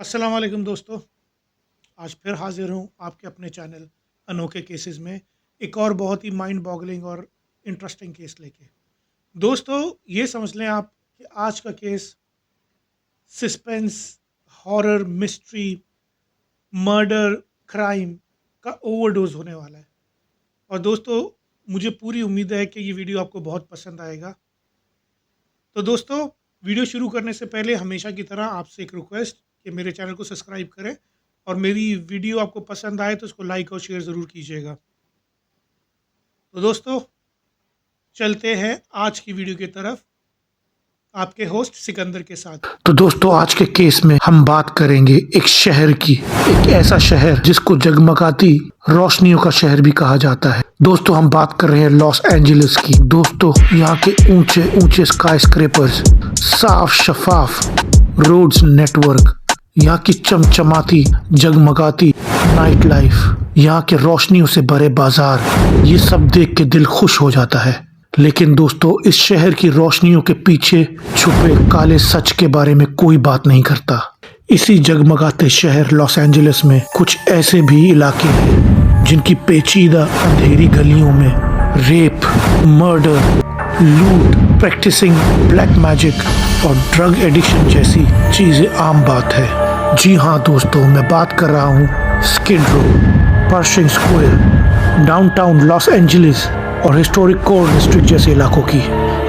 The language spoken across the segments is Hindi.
अस्सलाम वालेकुम दोस्तों। आज फिर हाजिर हूँ आपके अपने चैनल अनोखे केसेस में एक और बहुत ही माइंड बॉगलिंग और इंटरेस्टिंग केस लेके। दोस्तों, ये समझ लें आप कि आज का case suspense, horror, mystery, murder, crime का ओवरडोज होने वाला है। और दोस्तों, मुझे पूरी उम्मीद है कि ये वीडियो आपको बहुत पसंद आएगा। तो दोस्तों, वीडियो शुरू करने से पहले हमेशा की तरह आपसे एक रिक्वेस्ट कि मेरे चैनल को सब्सक्राइब करें और मेरी वीडियो आपको पसंद आए तो उसको लाइक और शेयर ज़रूर कीजिएगा। तो दोस्तों, चलते हैं आज की वीडियो की तरफ आपके होस्ट सिकंदर के साथ। तो दोस्तों, आज के केस में हम बात करेंगे एक शहर की, एक ऐसा शहर जिसको जगमगाती रोशनियों का शहर भी कहा जाता है। दोस्तों, हम बात कर रहे हैं लॉस एंजलिस की। दोस्तों, यहाँ के ऊंचे ऊंचे स्काईस्क्रेपर्स, साफ शफाफ रोड्स नेटवर्क, यहाँ की चमचमाती जगमगाती नाइट लाइफ, यहाँ के रोशनियों से भरे बाजार, ये सब देख के दिल खुश हो जाता है। लेकिन दोस्तों, इस शहर की रोशनियों के पीछे छुपे काले सच के बारे में कोई बात नहीं करता। इसी जगमगाते शहर लॉस एंजलिस में कुछ ऐसे भी इलाके हैं जिनकी पेचीदा अंधेरी गलियों में रेप, मर्डर, लूट, प्रैक्टिसिंग ब्लैक मैजिक और ड्रग एडिक्शन जैसी चीजें आम बात है। जी हाँ दोस्तों, मैं बात कर रहा हूँ Skid Row, Pershing Square, downtown Los Angeles और हिस्टोरिक कोर डिस्ट्रिक्ट जैसे इलाकों की,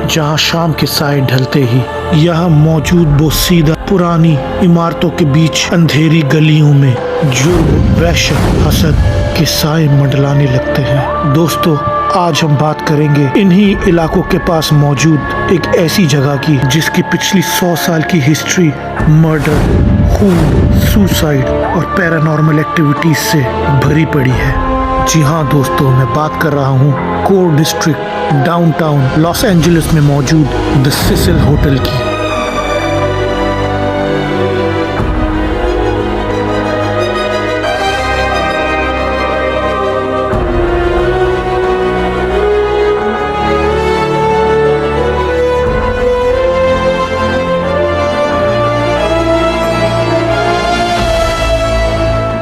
जहां शाम के साए ढलते ही यहाँ मौजूद बोसीदा पुरानी इमारतों के बीच अंधेरी गलियों में जुर्म, वहशत, हसद के साए मंडलाने लगते हैं। दोस्तों, आज हम बात करेंगे इन्हीं इलाकों के पास मौजूद एक ऐसी जगह की जिसकी पिछली 100 साल की हिस्ट्री मर्डर, खून, सुसाइड और पैरानॉर्मल एक्टिविटीज से भरी पड़ी है। जी हाँ दोस्तों, मैं बात कर रहा हूँ core district downtown Los Angeles में मौजूद द सिसिल होटल की।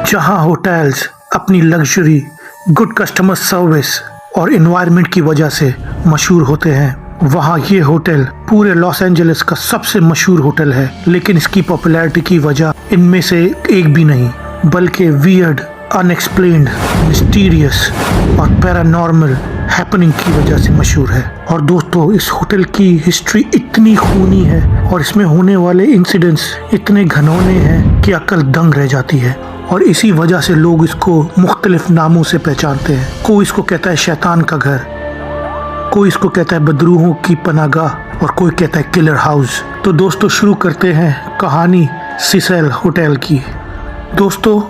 जहाँ होटल्स अपनी लग्जरी, गुड कस्टमर सर्विस और एनवायरनमेंट की वजह से मशहूर होते हैं, वहाँ ये होटल पूरे लॉस एंजलिस का सबसे मशहूर होटल है। लेकिन इसकी पॉपुलैरिटी की वजह इनमें से एक भी नहीं, बल्कि वियर्ड, अनएक्सप्लेन्ड, मिस्टीरियस और पैरानॉर्मल हैपनिंग की वजह से मशहूर है। और दोस्तों, इस होटल की हिस्ट्री इतनी खूनी है और इसमें होने वाले इंसिडेंट्स इतने घिनौने हैं कि अक्ल दंग रह जाती है। और इसी वजह से लोग इसको मुख्तलिफ नामों से पहचानते हैं। कोई इसको कहता है शैतान का घर, कोई इसको कहता है बदरूहों की पनाहगाह और कोई कहता है किलर हाउस। तो दोस्तों, शुरू करते हैं कहानी सिसिल होटल की। दोस्तों,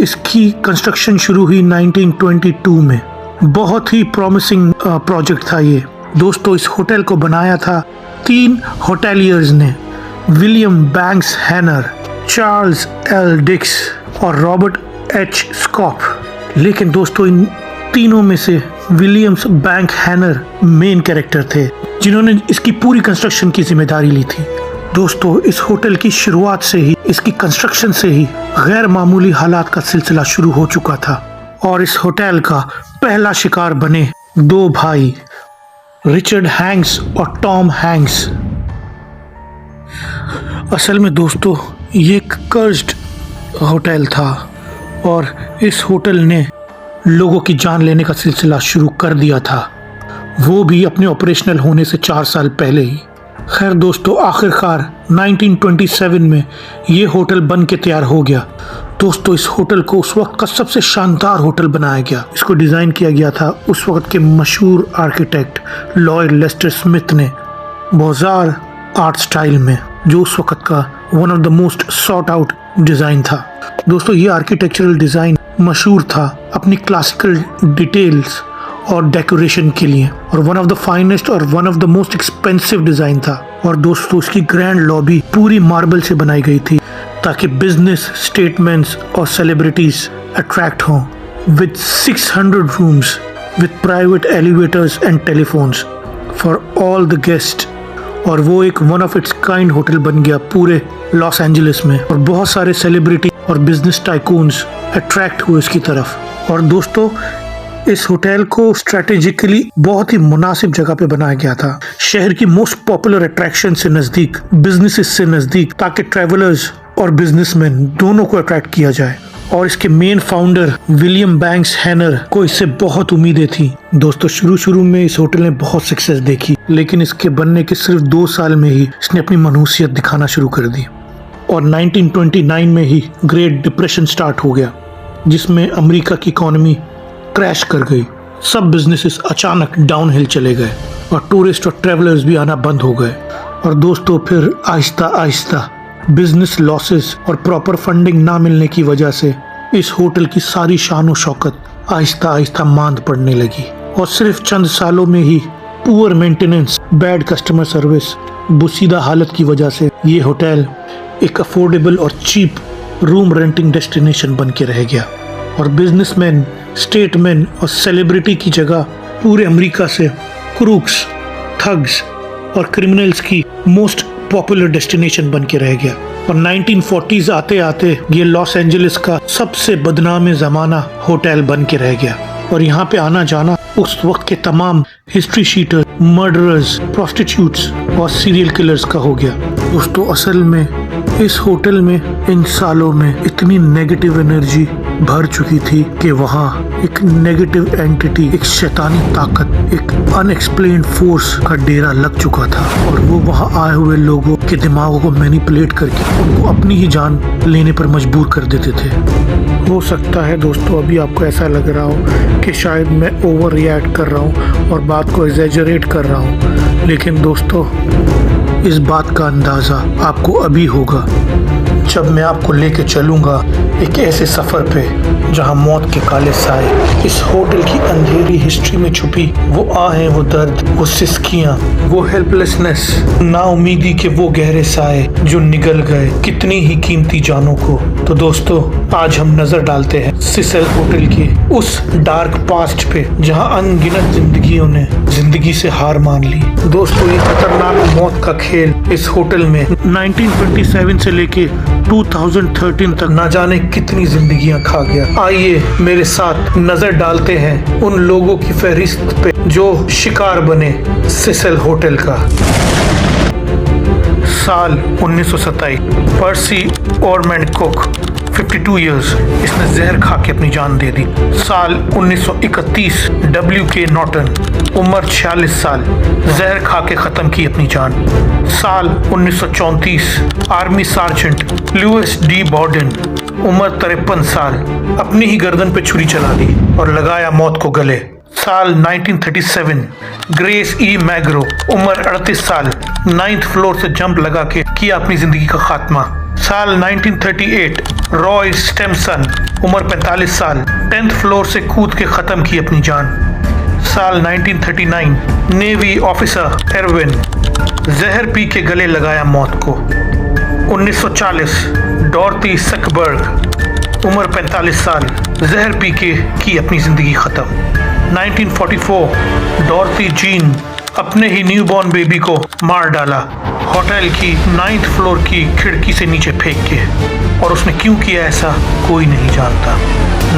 इसकी कंस्ट्रक्शन शुरू हुई 1922 में। बहुत ही प्रॉमिसिंग प्रोजेक्ट था ये। दोस्तों, इस होटल को बनाया था 3 होटेलियर्स ने, विलियम बैंक्स हैनर, चार्ल्स एल डिक्स और रॉबर्ट एच स्कॉप। लेकिन दोस्तों, इन तीनों में से विलियम्स बैंक हैनर मेन कैरेक्टर थे जिन्होंने इसकी पूरी कंस्ट्रक्शन की जिम्मेदारी ली थी। दोस्तों, इस होटल की शुरुआत से ही, इसकी कंस्ट्रक्शन से ही गैर मामूली हालात का सिलसिला शुरू हो चुका था और इस होटल का पहला शिकार बने 2 भाई, रिचर्ड हैंक्स और टॉम हैंक्स। असल में दोस्तों, ये एक कर्स्ड होटल था और इस होटल ने लोगों की जान लेने का सिलसिला शुरू कर दिया था, वो भी अपने ऑपरेशनल होने से 4 साल पहले ही। खैर दोस्तों, आखिरकार 1927 में ये होटल बन के तैयार हो गया। दोस्तों, इस होटल को उस वक्त का सबसे शानदार होटल बनाया गया। इसको डिज़ाइन किया गया था उस वक्त के मशहूर आर्किटेक्ट लॉयड लेस्टर स्मिथ ने, बोजार आर्ट स्टाइल में, जो उस वक्त का one of the most sort out design था। दोस्तों, ये आर्किटेक्चरल डिज़ाइन मशहूर था अपनी क्लासिकल डिटेल्स और डेकोरेशन के लिए और वन ऑफ द फाइनेस्ट और one of the most expensive design था। और दोस्तों, इसकी ग्रैंड लॉबी पूरी मार्बल से बनाई गई थी ताकि बिजनेस, स्टेटमेंट्स और सेलिब्रिटीज अट्रैक्ट हों। With 600 rooms with private elevators and telephones for all the guest और वो एक one of its kind hotel बन गया पूरे लॉस एंजलिस में, और बहुत सारे सेलिब्रिटी और बिजनेस टाइकून्स अट्रैक्ट हुए इसकी तरफ। और दोस्तों, इस होटल को स्ट्रेटेजिकली बहुत ही मुनासिब जगह पे बनाया गया था, शहर की मोस्ट पॉपुलर अट्रैक्शन से नजदीक, बिजनेसेस से नजदीक, ताकि ट्रैवलर्स और बिजनेसमैन दोनों को अट्रैक्ट किया जाए। और इसके मेन फाउंडर विलियम बैंक्स हैनर को इससे बहुत उम्मीदें थी। दोस्तों, शुरू में इस होटल ने बहुत सक्सेस देखी, लेकिन इसके बनने के सिर्फ 2 साल में ही इसने अपनी मनहूसियत दिखाना शुरू कर दी और 1929 में ही ग्रेट डिप्रेशन स्टार्ट हो गया, जिसमें अमेरिका की इकोनॉमी क्रैश कर गई। सब बिजनेसेस अचानक डाउनहिल चले गए और टूरिस्ट और ट्रैवलर्स भी आना बंद हो गए। और दोस्तों, फिर आहिस्ता आहिस्ता बिजनेस लॉसेस और प्रॉपर फंडिंग ना मिलने की वजह से इस होटल की सारी शान और शौकत आहिस्ता आहिस्ता मांद पड़ने लगी। और सिर्फ चंद सालों में ही poor maintenance, bad customer service, बुसीदा हालत की वजह से ये होटल एक अफोर्डेबल और चीप रूम रेंटिंग डेस्टिनेशन बन के रह गया। और बिजनेसमैन, स्टेटमैन और सेलिब्रिटी की जगह पूरे अमेरिका से क्रूक्स, थग्स और क्रिमिनल्स की मोस्ट पॉपुलर डेस्टिनेशन बन के रह गया। और 1940s आते आते ये लॉस एंजलिस का सबसे बदनाम ज़माना होटल बन के रह गया। और यहाँ पे आना जाना उस वक्त के तमाम हिस्ट्री शीटर, मर्डरर्स, प्रोस्टिट्यूट्स और सीरियल किलर्स का हो गया। दोस्तों, असल में इस होटल में इन सालों में इतनी नेगेटिव एनर्जी भर चुकी थी कि वहाँ एक नेगेटिव एंटिटी, एक शैतानी ताकत, एक अनएक्सप्लेन्ड फोर्स का डेरा लग चुका था। और वो वहाँ आए हुए लोगों के दिमागों को मैनिपुलेट करके उनको अपनी ही जान लेने पर मजबूर कर देते थे। हो सकता है दोस्तों, अभी आपको ऐसा लग रहा हो कि शायद मैं ओवर रिएक्ट कर रहा हूँ और बात को एग्जैजरेट कर रहा हूँ, लेकिन दोस्तों, इस बात का अंदाज़ा आपको अभी होगा जब मैं आपको लेके चलूँगा एक ऐसे सफ़र पे जहाँ मौत के काले साए, इस होटल की अंधेरी हिस्ट्री में छुपी वो आहें, वो दर्द, वो सिसकियाँ, वो हेल्पलेसनेस, नाउमीदी के वो गहरे साए जो निगल गए कितनी ही कीमती जानों को। तो दोस्तों, आज हम नज़र डालते हैं सिसल होटल के उस डार्क पास्ट पे जहाँ अनगिनत जिंदगियों ने जिंदगी से हार मान ली। दोस्तों, ये खतरनाक मौत का खेल इस होटल में 1927 से लेके 2013 तक ना जाने कितनी जिंदगियां खा गया। आइए मेरे साथ नजर डालते हैं उन लोगों की फहरिस्त पे जो शिकार बने सिसल होटल का। साल 1927, पर्सी ऑरमैंड कुक 52 इयर्स, इसने जहर खा के अपनी जान दे दी। साल 1931, WK नॉर्टन, उम्र 46 साल, जहर खा के ख़त्म की अपनी जान। साल 1934, आर्मी सार्जेंट लुइस डी बॉर्डन, उम्र 53 साल, अपनी ही गर्दन पे छुरी चला दी और लगाया मौत को गले। साल 1937, ग्रेस ई मैग्रो, उम्र 38 साल, 9th फ्लोर से जंप लगा के किया अपनी जिंदगी का खात्मा। साल 1938, रॉय स्टेमसन, उम्र 45 साल, 10th फ्लोर से कूद के ख़त्म की अपनी जान। साल 1939, नेवी ऑफिसर एरविन, जहर पी के गले लगाया मौत को। 1940, डॉर्थी सकबर्ग, उम्र 45 साल, जहर पी के की अपनी ज़िंदगी ख़त्म। 1944, डॉर्थी जीन, अपने ही न्यूबॉर्न बेबी को मार डाला होटल की 9th फ्लोर की खिड़की से नीचे फेंक के, और उसने क्यों किया ऐसा कोई नहीं जानता।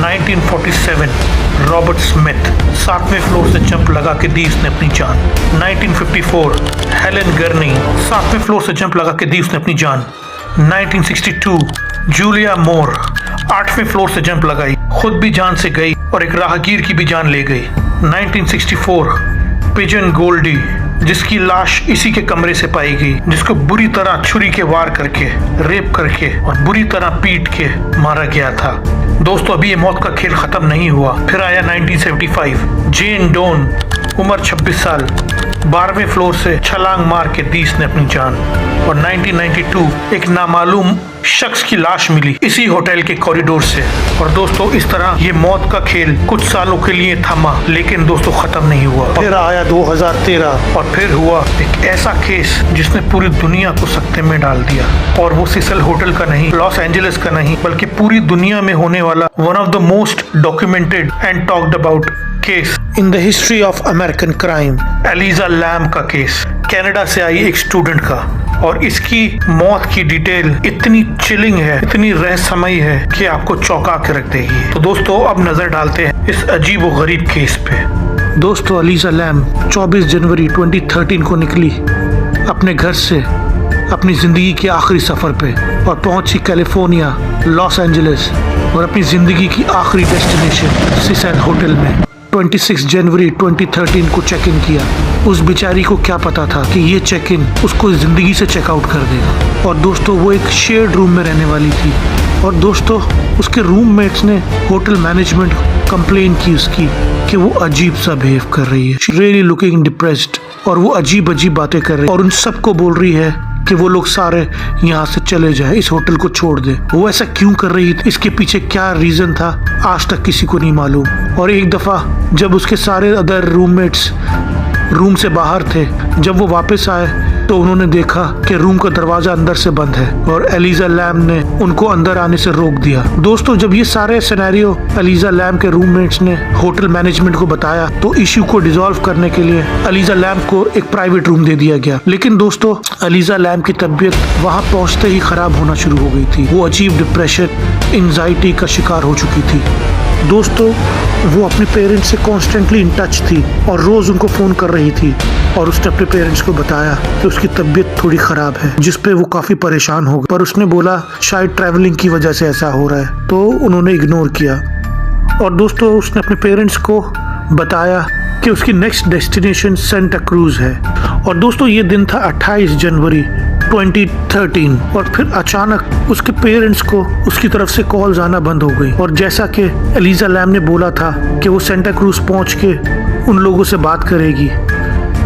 1947, रॉबर्ट स्मिथ, 7वें फ्लोर से जंप लगा के दी उसने अपनी जान। 1954, हेलन गर्नी, 7वें फ्लोर से जंप लगा के दी उसने अपनी जान। 1962, जूलिया मोर, 8वें फ्लोर से जंप लगाई, खुद भी जान से गई और एक राहगीर की भी जान ले गई। 1964, पिजन गोल्डी, जिसकी लाश इसी के कमरे से पाई गई, जिसको बुरी तरह छुरी के वार करके, रेप करके और बुरी तरह पीट के मारा गया था। दोस्तों, अभी ये मौत का खेल खत्म नहीं हुआ। फिर आया 1975, जेन डोन, उम्र 26 साल, 12वें फ्लोर से छलांग मार के दी इसने अपनी जान। और 1992, एक नामालूम शख्स की लाश मिली इसी होटल के कॉरिडोर से। और दोस्तों, इस तरह ये मौत का खेल कुछ सालों के लिए थमा, लेकिन दोस्तों खत्म नहीं हुआ। फिर आया 2013 और फिर हुआ एक ऐसा केस जिसने पूरी दुनिया को सकते में डाल दिया। और वो सिसल होटल का नहीं, लॉस एंजलिस का नहीं, बल्कि पूरी दुनिया में होने वाला one of the most documented and talked about case in the history of American crime, Elisa Lam का केस, कनाडा से आई एक स्टूडेंट का, और इसकी मौत की डिटेल इतनी चिलिंग है, इतनी रहस्यमयी है कि आपको चौंका के रख देगी। तो दोस्तों अब नजर डालते हैं इस अजीब व गरीब केस पे। दोस्तों एलिजा लैम 24 जनवरी 2013 को निकली अपने घर से अपनी जिंदगी के आखिरी सफर पे और पहुंची कैलिफोर्निया, लॉस एंजलिस, और अपनी जिंदगी की आखिरी डेस्टिनेशन सिसेल होटल में 26 जनवरी 2013 को चेक इन किया। उस बेचारी को क्या पता था कि ये चेक इन उसको जिंदगी से चेकआउट कर देगा। और दोस्तों वो एक शेयर्ड रूम में रहने वाली थी, और दोस्तों उसके रूममेट्स ने होटल मैनेजमेंट कंप्लेन की उसकी कि वो अजीब सा बिहेव कर रही है, रियली लुकिंग डिप्रेस्ड, और वो अजीब अजीब बातें कर रही है और उन सबको बोल रही है कि वो लोग सारे यहाँ से चले जाए, इस होटल को छोड़ दे। वो ऐसा क्यों कर रही थी, इसके पीछे क्या रीजन था, आज तक किसी को नहीं मालूम। और एक दफा जब उसके सारे अदर रूममेट्स रूम से बाहर थे, जब वो वापस आए तो उन्होंने देखा कि रूम का दरवाजा अंदर से बंद है और एलिजा लैम ने उनको अंदर आने से रोक दिया। दोस्तों जब ये सारे सिनेरियो एलिजा लैम के रूममेट्स ने होटल मैनेजमेंट को बताया तो इश्यू को डिसॉल्व करने के लिए एलिजा लैम को एक प्राइवेट रूम दे दिया गया। लेकिन दोस्तों एलिजा लैम की तबीयत वहाँ पहुँचते ही खराब होना शुरू हो गई थी। वो अजीब डिप्रेशन, एंजाइटी का शिकार हो चुकी थी। दोस्तों वो अपने पेरेंट्स से कॉन्स्टेंटली इन टच थी और रोज उनको फोन कर रही थी, और उसने अपने पेरेंट्स को बताया कि उसकी तबीयत थोड़ी खराब है, जिस पे वो काफी परेशान हो गए। पर उसने बोला शायद ट्रैवलिंग की वजह से ऐसा हो रहा है, तो उन्होंने इग्नोर किया। और दोस्तों उसने अपने पेरेंट्स को बताया कि उसकी नेक्स्ट डेस्टिनेशन सेंटा क्रूज है। और दोस्तों ये दिन था 28 जनवरी 2013, और फिर अचानक उसके पेरेंट्स को उसकी तरफ से कॉल्स आना बंद हो गई। और जैसा कि एलिजा लैम ने बोला था कि वो सेंटा क्रूज पहुंच के उन लोगों से बात करेगी,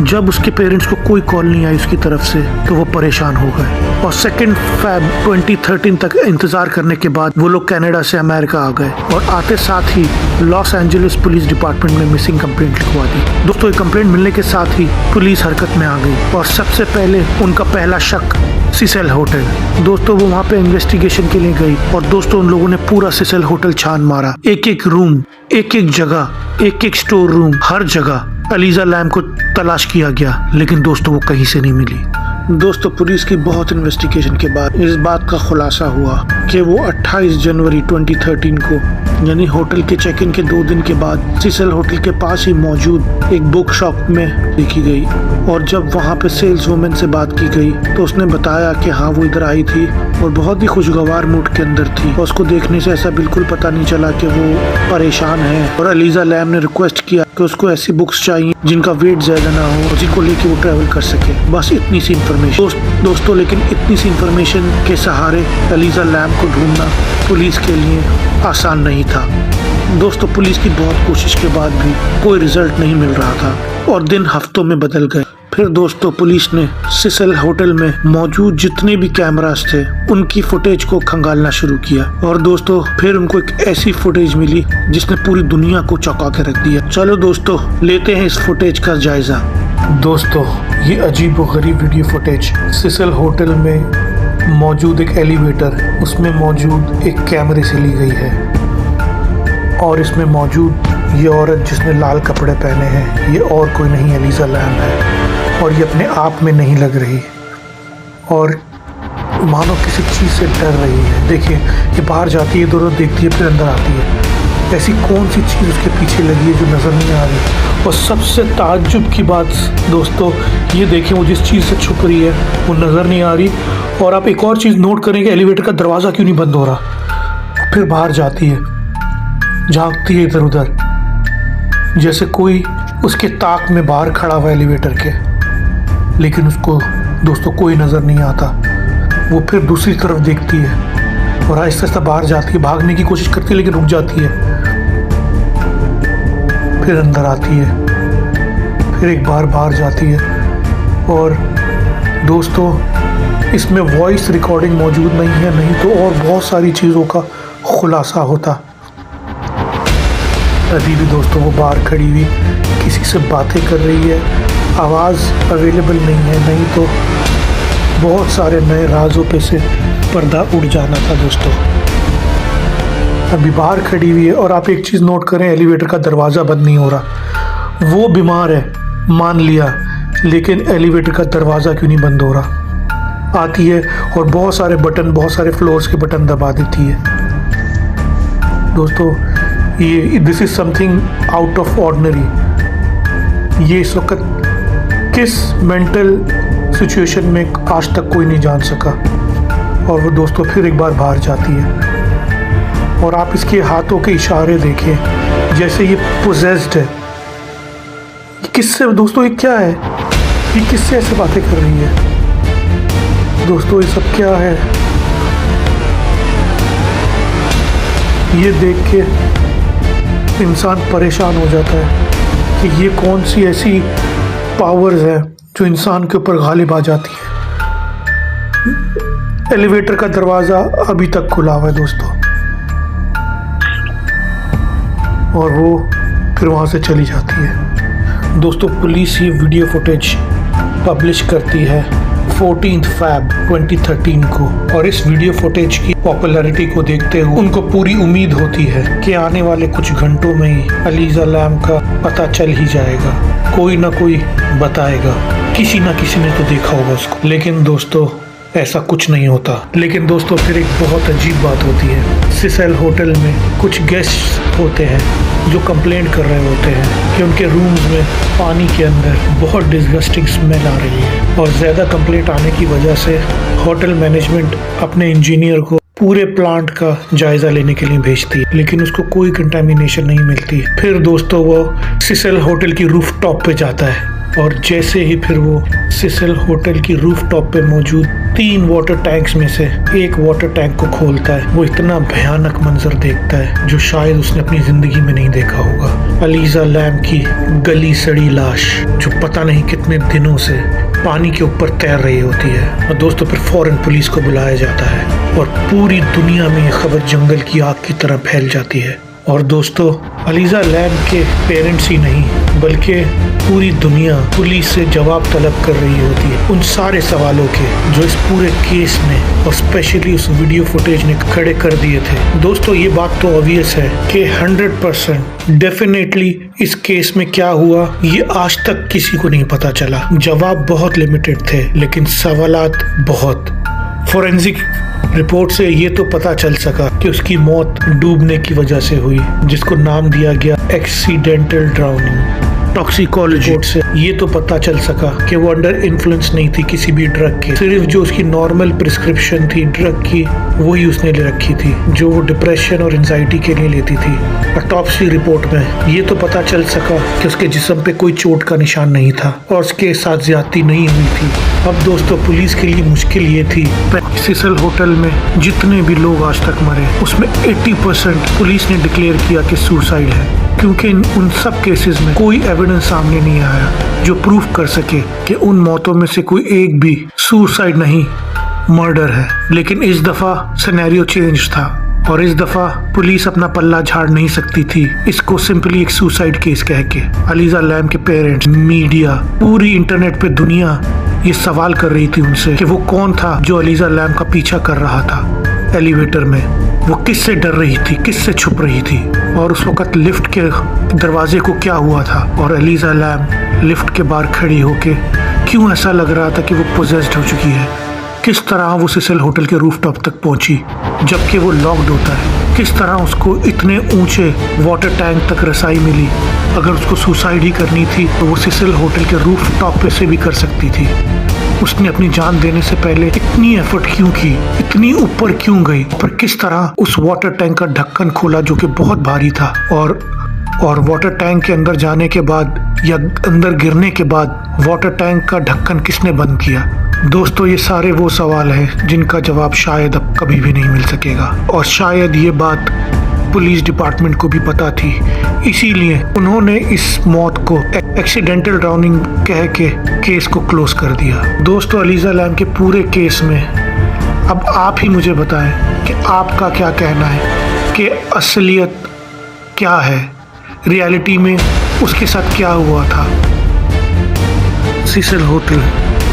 जब उसके पेरेंट्स को कोई कॉल नहीं आई उसकी तरफ से तो वो परेशान हो गए। और 2 फरवरी 2013 तक इंतजार करने के बाद वो लोग कनाडा से अमेरिका आ गए, और आते साथ ही लॉस एंजलिस पुलिस डिपार्टमेंट में मिसिंग कंप्लेंट लिखवा दी। दोस्तों ये कंप्लेंट मिलने के साथ ही पुलिस हरकत में आ गई, और सबसे पहले उनका पहला शक सिसेल होटल। दोस्तों वो वहाँ पे इन्वेस्टिगेशन के लिए गई, और दोस्तों उन लोगों ने पूरा सिसेल होटल छान मारा, एक एक रूम, एक एक जगह, एक एक स्टोर रूम, हर जगह एलिजा लैम को तलाश किया गया, लेकिन दोस्तों वो कहीं से नहीं मिली। दोस्तों पुलिस की बहुत इन्वेस्टिगेशन के बाद इस बात का खुलासा हुआ कि वो 28 जनवरी 2013 को, यानी होटल के चेक इन के 2 दिन के बाद, सिसेल होटल के पास ही मौजूद एक बुक शॉप में देखी गई। और जब वहाँ पे सेल्स वुमेन से बात की गई तो उसने बताया कि हाँ वो इधर आई थी और बहुत ही खुशगवार मूड के अंदर थी, और उसको देखने से ऐसा बिल्कुल पता नहीं चला कि वो परेशान है। और एलिजा लैम ने रिक्वेस्ट किया कि उसको ऐसी बुक्स चाहिए जिनका वेट ज्यादा ना हो और जिनको लेके वो ट्रैवल कर सके। बस इतनी सी इन्फॉर्मेशन दोस्तों, लेकिन इतनी सी इन्फॉर्मेशन के सहारे एलिजा लैम को ढूंढना पुलिस के लिए आसान नहीं था। दोस्तों पुलिस की बहुत कोशिश के बाद भी कोई रिजल्ट नहीं मिल रहा था, और दिन हफ्तों में बदल गए। फिर दोस्तों पुलिस ने सिसेल होटल में मौजूद जितने भी कैमरास थे उनकी फुटेज को खंगालना शुरू किया, और दोस्तों फिर उनको एक ऐसी फुटेज मिली जिसने पूरी दुनिया को चौंका के रख दिया। चलो दोस्तों लेते हैं इस फुटेज का जायजा। दोस्तों ये अजीब व गरीब वीडियो फुटेज सिसेल होटल में मौजूद एक एलिवेटर, उसमें मौजूद एक कैमरे से ली गई है, और इसमें मौजूद ये औरत जिसने लाल कपड़े पहने हैं ये और कोई नहीं एलिजा लैम है, और ये अपने आप में नहीं लग रही, और मानो किसी चीज़ से डर रही है। देखिए ये बाहर जाती है, इधर देखती है, फिर अंदर आती है। ऐसी कौन सी चीज़ उसके पीछे लगी है जो नज़र नहीं आ रही। और सबसे ताज्जुब की बात दोस्तों ये देखिए, वो जिस चीज़ से छुप रही है वो नज़र नहीं आ रही। और आप एक और चीज़ नोट करेंगे, एलिवेटर का दरवाज़ा क्यों नहीं बंद हो रहा। फिर बाहर जाती है, झांकती है इधर उधर, जैसे कोई उसके ताक में बाहर खड़ा हुआ एलिवेटर के, लेकिन उसको दोस्तों कोई नज़र नहीं आता। वो फिर दूसरी तरफ देखती है और आहिस्ता आहिस्ता बाहर जाती है, भागने की कोशिश करती है लेकिन रुक जाती है, फिर अंदर आती है, फिर एक बार बाहर जाती है। और दोस्तों इसमें वॉइस रिकॉर्डिंग मौजूद नहीं है, नहीं तो और बहुत सारी चीज़ों का खुलासा होता। अभी भी दोस्तों वो बाहर खड़ी हुई किसी से बातें कर रही है, आवाज़ अवेलेबल नहीं है, नहीं तो बहुत सारे नए राजों पे से पर्दा उड़ जाना था दोस्तों। अभी बाहर खड़ी हुई है, और आप एक चीज़ नोट करें, एलिवेटर का दरवाज़ा बंद नहीं हो रहा। वो बीमार है मान लिया, लेकिन एलिवेटर का दरवाज़ा क्यों नहीं बंद हो रहा? आती है और बहुत सारे बटन, बहुत सारे फ्लोर्स के बटन दबा देती है। दोस्तों ये this is something out of ordinary. ये इस वक्त किस मेंटल सिचुएशन में आज तक कोई नहीं जान सका। और वो दोस्तों फिर एक बार बाहर जाती है और आप इसके हाथों के इशारे देखें जैसे ये पोजेस्ड है। किससे दोस्तों, ये क्या है? ये किससे ऐसे बातें कर रही है? दोस्तों ये सब क्या है? ये देख के इंसान परेशान हो जाता है कि ये कौन सी ऐसी पावर्स है जो इंसान के ऊपर गालिब आ जाती है। एलिवेटर का दरवाज़ा अभी तक खुला हुआ है दोस्तों, और वो फिर वहाँ से चली जाती है। दोस्तों पुलिस ये वीडियो फुटेज पब्लिश करती है 14 फैब 2013 को, और इस वीडियो फुटेज की पॉपुलैरिटी को देखते हुए उनको पूरी उम्मीद होती है कि आने वाले कुछ घंटों में ही अलीजा लैम का पता चल ही जाएगा। कोई ना कोई बताएगा, किसी ना किसी ने तो देखा होगा उसको। लेकिन दोस्तों ऐसा कुछ नहीं होता। लेकिन दोस्तों फिर एक बहुत अजीब बात होती है। सिसेल होटल में कुछ गेस्ट होते हैं जो कंप्लेंट कर रहे होते हैं कि उनके रूम्स में पानी के अंदर बहुत डिस्गस्टिंग स्मेल आ रही है, और ज़्यादा कंप्लेंट आने की वजह से होटल मैनेजमेंट अपने इंजीनियर को पूरे प्लांट का जायज़ा लेने के लिए भेजती है, लेकिन उसको कोई कंटामिनेशन नहीं मिलती। फिर दोस्तों वो सिसेल होटल की रूफ टॉप पे जाता है, और जैसे ही फिर वो सिसेल होटल की रूफ टॉप पे मौजूद 3 वाटर टैंक्स में से एक वाटर टैंक को खोलता है, वो इतना भयानक मंजर देखता है जो शायद उसने अपनी जिंदगी में नहीं देखा होगा। अलीजा लैम की गली सड़ी लाश जो पता नहीं कितने दिनों से पानी के ऊपर तैर रही होती है। और दोस्तों फिर फौरन पुलिस को बुलाया जाता है और पूरी दुनिया में ये खबर जंगल की आग की तरह फैल जाती है। और दोस्तों अलीजा लैम के पेरेंट्स ही नहीं बल्कि पूरी दुनिया पुलिस से जवाब तलब कर रही होती है उन सारे सवालों के जो इस पूरे केस में और स्पेशली उस वीडियो फुटेज ने खड़े कर दिए थे। दोस्तों ये बात तो ऑब्वियस है कि 100% डेफिनेटली इस केस में क्या हुआ ये आज तक किसी को नहीं पता चला। जवाब बहुत लिमिटेड थे लेकिन सवालात बहुत। फोरेंसिक रिपोर्ट से ये तो पता चल सका कि उसकी मौत डूबने की वजह से हुई, जिसको नाम दिया गया एक्सीडेंटल ड्राउनिंग। टॉक्सिकोलॉजी रिपोर्ट से ये तो पता चल सका कि वो अंडर इन्फ्लुएंस नहीं थी किसी भी ड्रग के, सिर्फ जो उसकी नॉर्मल प्रिस्क्रिप्शन थी ड्रग की वही उसने ले रखी थी जो वो डिप्रेशन और एंजाइटी के लिए लेती थी। ऑटोप्सी रिपोर्ट में ये तो पता चल सका कि उसके जिस्म पे कोई चोट का निशान नहीं था और उसके साथ ज्यादती नहीं हुई थी। अब दोस्तों पुलिस के लिए मुश्किल ये थी, सिसेल होटल में जितने भी लोग आज तक मरे उसमें 80% पुलिस ने डिक्लेयर किया कि सुसाइड है, क्योंकि उन सब केसेस में कोई एविडेंस सामने नहीं आया जो प्रूफ कर सके कि उन मौतों में से कोई एक भी सुसाइड नहीं मर्डर है। लेकिन इस दफा सिनेरियो चेंज था और इस दफा पुलिस अपना पल्ला झाड़ नहीं सकती थी इसको सिंपली एक सुसाइड केस कह के। अलीजा लैम के पेरेंट्स, मीडिया, पूरी इंटरनेट पे दुनिया ये सवाल कर रही थी उनसे कि वो कौन था जो अलीजा लैम का पीछा कर रहा था एलिवेटर में, वो किससे डर रही थी, किससे छुप रही थी, और उस वक्त लिफ्ट के दरवाजे को क्या हुआ था, और अलीजा लैम लिफ्ट के बाहर खड़ी होके क्यों ऐसा लग रहा था कि वो पोजेस्ड हो चुकी है, किस तरह वो सिसेल होटल के रूफटॉप तक पहुंची जबकि वो लॉक्ड होता है, किस तरह उसको इतने ऊंचे वाटर टैंक तक रसाई मिली। अगर उसको सुसाइड ही करनी थी तो वो सिसेल होटल के रूफटॉप पे से भी कर सकती थी। उसने अपनी जान देने से पहले इतनी एफर्ट क्यों की, इतनी ऊपर क्यों गई, पर किस तरह उस वाटर टैंक का ढक्कन खोला जो कि बहुत भारी था, और वाटर टैंक के अंदर जाने के बाद या अंदर गिरने के बाद वाटर टैंक का ढक्कन किसने बंद किया। दोस्तों ये सारे वो सवाल हैं जिनका जवाब शायद अब कभी भी नहीं मिल सकेगा, और शायद ये बात पुलिस डिपार्टमेंट को भी पता थी, इसीलिए उन्होंने इस मौत को एक्सीडेंटल ड्राउनिंग कह के केस को क्लोज कर दिया। दोस्तों अलीजा लैम के पूरे केस में अब आप ही मुझे बताएं कि आपका क्या कहना है कि असलियत क्या है, रियलिटी में उसके साथ क्या हुआ था। सिसेल होटल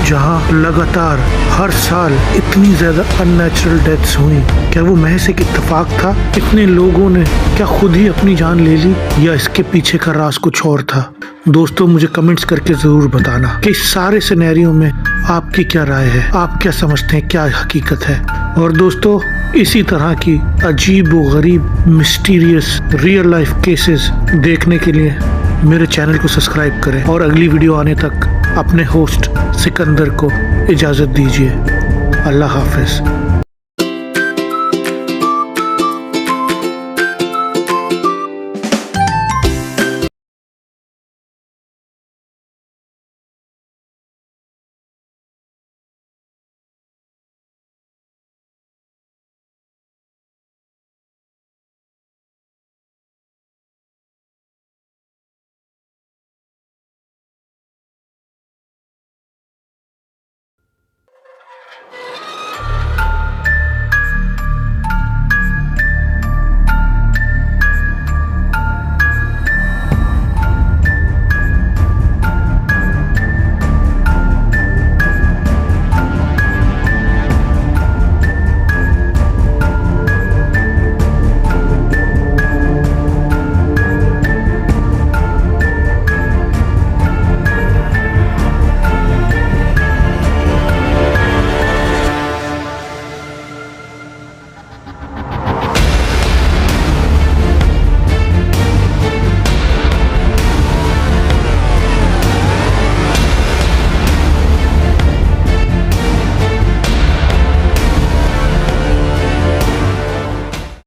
जहां लगातार हर साल इतनी ज्यादा अननेचुरल डेथ्स हुई। क्या वो महज एक इत्तेफाक था? इतने लोगों ने क्या खुद ही अपनी जान ले ली, या इसके पीछे का राज कुछ और था? दोस्तों, मुझे कमेंट्स करके जरूर बताना कि इस सारे सिनेरियो में आपकी क्या राय है, आप क्या समझते हैं, क्या हकीकत है। और दोस्तों, इसी तरह की अजीब व गरीब मिस्टीरियस रियल लाइफ केसेस देखने के लिए मेरे चैनल को सब्सक्राइब करें और अगली वीडियो आने तक अपने होस्ट सिकंदर को इजाज़त दीजिए। अल्लाह हाफिज़।